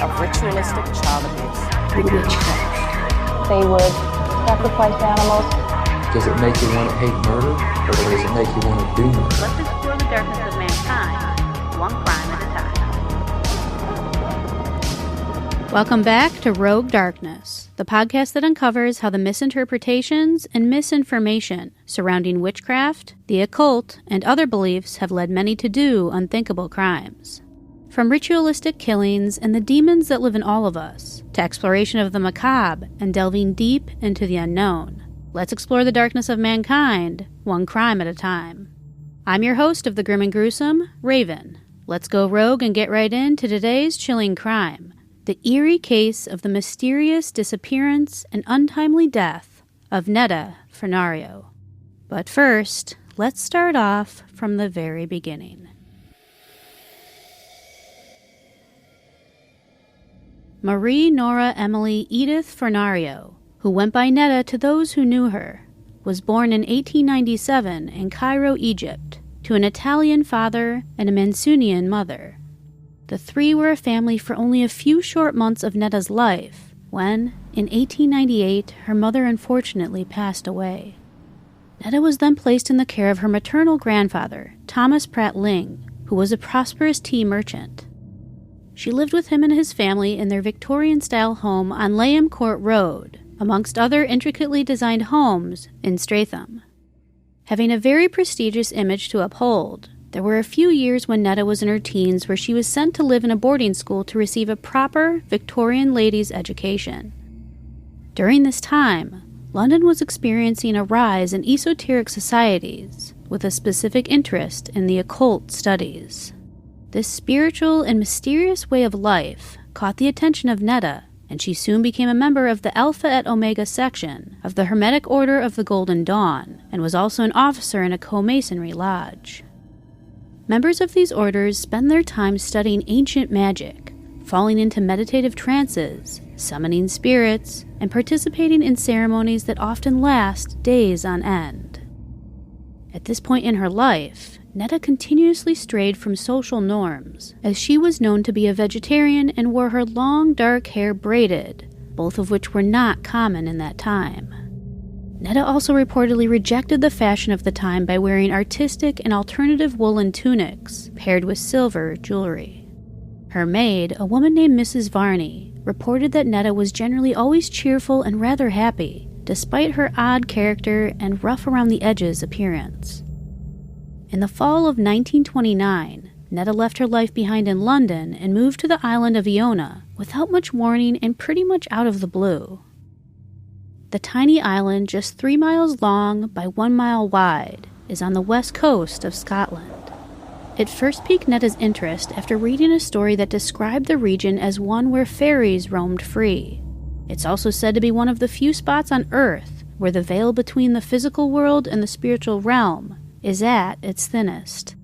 of ritualistic child abuse. Witchcraft. They would sacrifice animals. Does it make you want to hate murder, or does it make you want to do murder? Let's explore the darkness of mankind, one crime at a time. Welcome back to Rogue Darkness, the podcast that uncovers how the misinterpretations and misinformation surrounding witchcraft, the occult, and other beliefs have led many to do unthinkable crimes. From ritualistic killings and the demons that live in all of us, to exploration of the macabre and delving deep into the unknown, let's explore the darkness of mankind, one crime at a time. I'm your host of the Grim and Gruesome, Raven. Let's go rogue and get right into today's chilling crime, the eerie case of the mysterious disappearance and untimely death of Netta Fornario. But first, let's start off from the very beginning. Marie Nora Emily Edith Fornario, who went by Netta to those who knew her, was born in 1897 in Cairo, Egypt, to an Italian father and a Mancunian mother. The three were a family for only a few short months of Netta's life, when, in 1898, her mother unfortunately passed away. Netta was then placed in the care of her maternal grandfather, Thomas Pratt Ling, who was a prosperous tea merchant. She lived with him and his family in their Victorian-style home on Layham Court Road, amongst other intricately designed homes in Stratham. Having a very prestigious image to uphold, there were a few years when Netta was in her teens where she was sent to live in a boarding school to receive a proper Victorian ladies' education. During this time, London was experiencing a rise in esoteric societies with a specific interest in the occult studies. This spiritual and mysterious way of life caught the attention of Netta, and she soon became a member of the Alpha et Omega section of the Hermetic Order of the Golden Dawn, and was also an officer in a co-masonry lodge. Members of these orders spend their time studying ancient magic, falling into meditative trances, summoning spirits, and participating in ceremonies that often last days on end. At this point in her life, Netta continuously strayed from social norms, as she was known to be a vegetarian and wore her long dark hair braided, both of which were not common in that time. Netta also reportedly rejected the fashion of the time by wearing artistic and alternative woolen tunics paired with silver jewelry. Her maid, a woman named Mrs. Varney, reported that Netta was generally always cheerful and rather happy, despite her odd character and rough-around-the-edges appearance. In the fall of 1929, Netta left her life behind in London and moved to the island of Iona without much warning and pretty much out of the blue. The tiny island, just 3 miles long by 1 mile wide, is on the west coast of Scotland. It first piqued Netta's interest after reading a story that described the region as one where fairies roamed free. It's also said to be one of the few spots on Earth where the veil between the physical world and the spiritual realm is at its thinnest.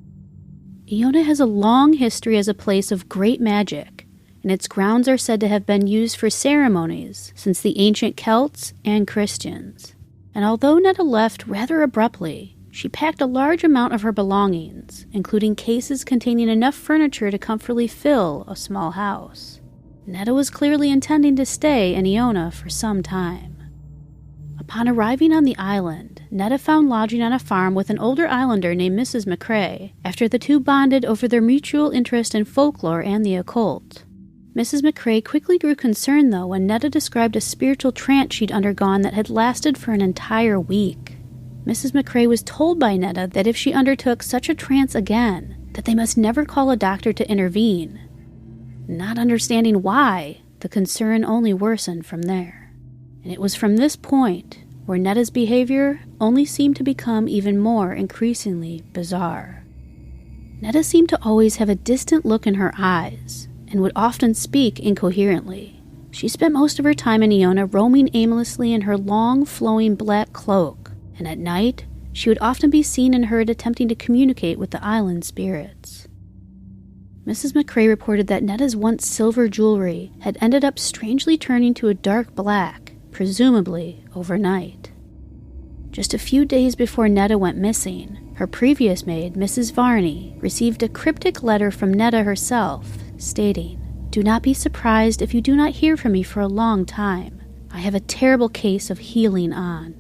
Iona has a long history as a place of great magic, and its grounds are said to have been used for ceremonies since the ancient Celts and Christians. And although Netta left rather abruptly, she packed a large amount of her belongings, including cases containing enough furniture to comfortably fill a small house. Netta was clearly intending to stay in Iona for some time. Upon arriving on the island, Netta found lodging on a farm with an older islander named Mrs. McCrae, after the two bonded over their mutual interest in folklore and the occult. Mrs. McCrae quickly grew concerned, though, when Netta described a spiritual trance she'd undergone that had lasted for an entire week. Mrs. McCrae was told by Netta that if she undertook such a trance again, that they must never call a doctor to intervene. Not understanding why, the concern only worsened from there. And it was from this point where Netta's behavior only seemed to become even more increasingly bizarre. Netta seemed to always have a distant look in her eyes, and would often speak incoherently. She spent most of her time in Iona roaming aimlessly in her long, flowing black cloak, and at night, she would often be seen and heard attempting to communicate with the island spirits. Mrs. McCrae reported that Netta's once silver jewelry had ended up strangely turning to a dark black, presumably overnight. Just a few days before Netta went missing, her previous maid, Mrs. Varney, received a cryptic letter from Netta herself, stating, Do not be surprised if you do not hear from me for a long time. I have a terrible case of healing on."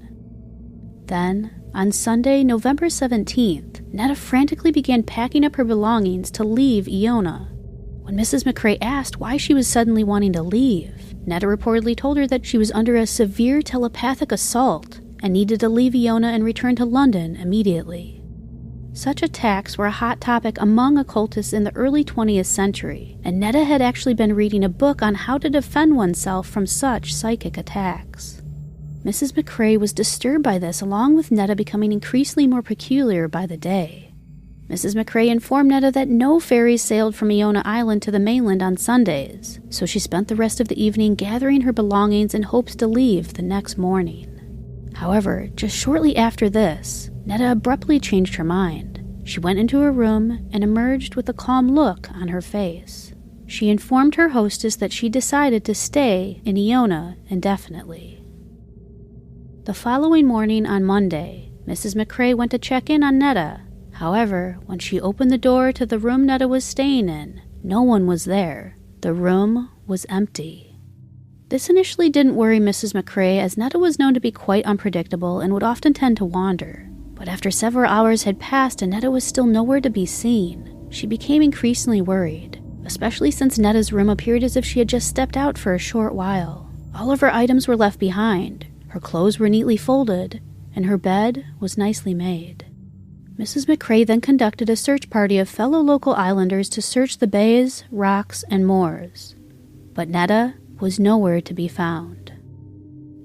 Then, on Sunday, November 17th, Netta frantically began packing up her belongings to leave Iona. When Mrs. McCrae asked why she was suddenly wanting to leave, Netta reportedly told her that she was under a severe telepathic assault and needed to leave Iona and return to London immediately. Such attacks were a hot topic among occultists in the early 20th century, and Netta had actually been reading a book on how to defend oneself from such psychic attacks. Mrs. McCrae was disturbed by this, along with Netta becoming increasingly more peculiar by the day. Mrs. McCrae informed Netta that no ferries sailed from Iona Island to the mainland on Sundays, so she spent the rest of the evening gathering her belongings in hopes to leave the next morning. However, just shortly after this, Netta abruptly changed her mind. She went into her room and emerged with a calm look on her face. She informed her hostess that she decided to stay in Iona indefinitely. The following morning on Monday, Mrs. McCrae went to check in on Netta. However, when she opened the door to the room Netta was staying in, no one was there. The room was empty. This initially didn't worry Mrs. McCrae, as Netta was known to be quite unpredictable and would often tend to wander. But after several hours had passed and Netta was still nowhere to be seen, she became increasingly worried, especially since Netta's room appeared as if she had just stepped out for a short while. All of her items were left behind, her clothes were neatly folded, and her bed was nicely made. Mrs. McCrae then conducted a search party of fellow local islanders to search the bays, rocks, and moors. But Netta was nowhere to be found.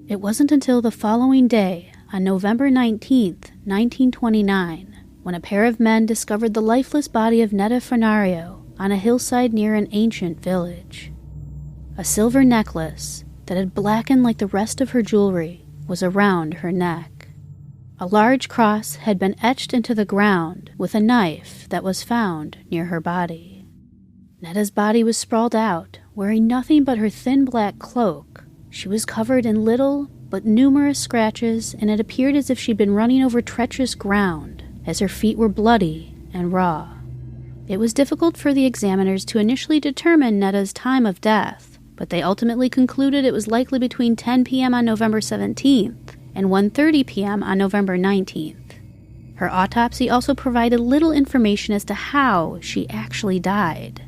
It wasn't until the following day, on November 19th, 1929, when a pair of men discovered the lifeless body of Netta Fornario on a hillside near an ancient village. A silver necklace that had blackened like the rest of her jewelry was around her neck. A large cross had been etched into the ground with a knife that was found near her body. Netta's body was sprawled out, wearing nothing but her thin black cloak. She was covered in little but numerous scratches, and it appeared as if she'd been running over treacherous ground, as her feet were bloody and raw. It was difficult for the examiners to initially determine Netta's time of death, but they ultimately concluded it was likely between 10 p.m. on November 17th and 1:30 p.m. on November 19th. Her autopsy also provided little information as to how she actually died.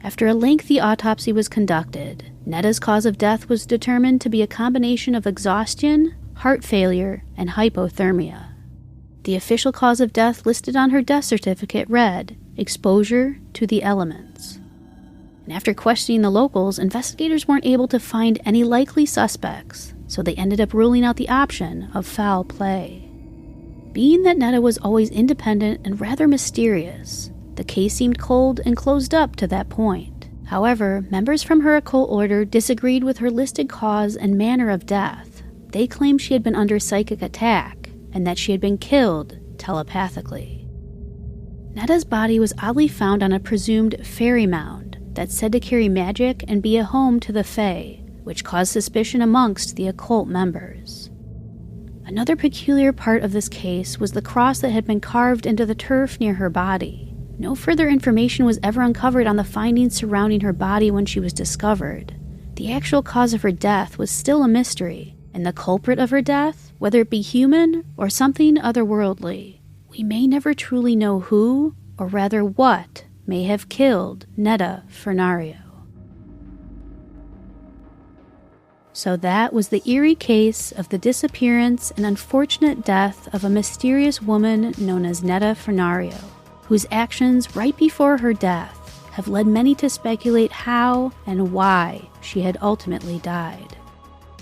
After a lengthy autopsy was conducted, Netta's cause of death was determined to be a combination of exhaustion, heart failure, and hypothermia. The official cause of death listed on her death certificate read, exposure to the elements. And after questioning the locals, investigators weren't able to find any likely suspects, so they ended up ruling out the option of foul play. Being that Netta was always independent and rather mysterious, the case seemed cold and closed up to that point. However, members from her occult order disagreed with her listed cause and manner of death. They claimed she had been under psychic attack and that she had been killed telepathically. Netta's body was oddly found on a presumed fairy mound that's said to carry magic and be a home to the Fae, which caused suspicion amongst the occult members. Another peculiar part of this case was the cross that had been carved into the turf near her body. No further information was ever uncovered on the findings surrounding her body when she was discovered. The actual cause of her death was still a mystery, and the culprit of her death, whether it be human or something otherworldly, we may never truly know who, or rather what, may have killed Netta Fornario. So that was the eerie case of the disappearance and unfortunate death of a mysterious woman known as Netta Fornario, whose actions right before her death have led many to speculate how and why she had ultimately died.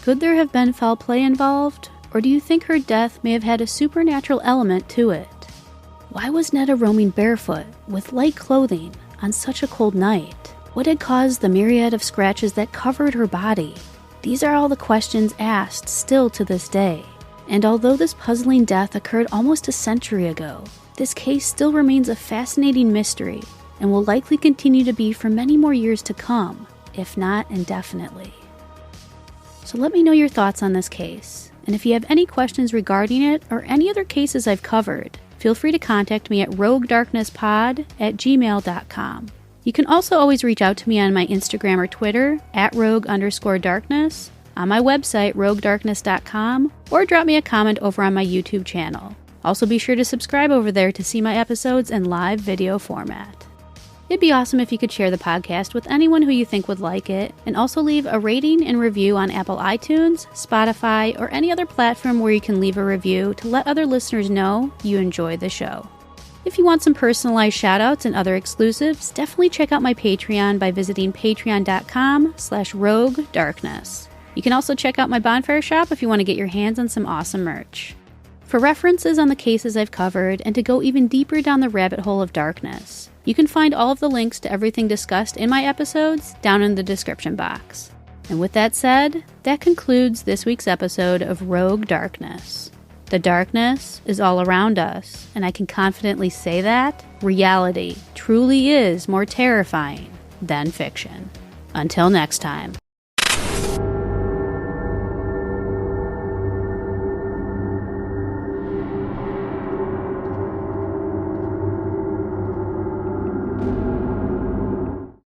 Could there have been foul play involved, or do you think her death may have had a supernatural element to it? Why was Netta roaming barefoot, with light clothing, on such a cold night? What had caused the myriad of scratches that covered her body? These are all the questions asked still to this day. And although this puzzling death occurred almost a century ago, this case still remains a fascinating mystery and will likely continue to be for many more years to come, if not indefinitely. So let me know your thoughts on this case, and if you have any questions regarding it or any other cases I've covered, feel free to contact me at roguedarknesspod@gmail.com. You can also always reach out to me on my Instagram or Twitter at rogue_darkness, on my website roguedarkness.com, or drop me a comment over on my YouTube channel. Also be sure to subscribe over there to see my episodes in live video format. It'd be awesome if you could share the podcast with anyone who you think would like it, and also leave a rating and review on Apple iTunes, Spotify, or any other platform where you can leave a review to let other listeners know you enjoy the show. If you want some personalized shoutouts and other exclusives, definitely check out my Patreon by visiting patreon.com/roguedarkness. You can also check out my Bonfire shop if you want to get your hands on some awesome merch. For references on the cases I've covered, and to go even deeper down the rabbit hole of darkness, you can find all of the links to everything discussed in my episodes down in the description box. And with that said, that concludes this week's episode of Rogue Darkness. The darkness is all around us, and I can confidently say that reality truly is more terrifying than fiction. Until next time.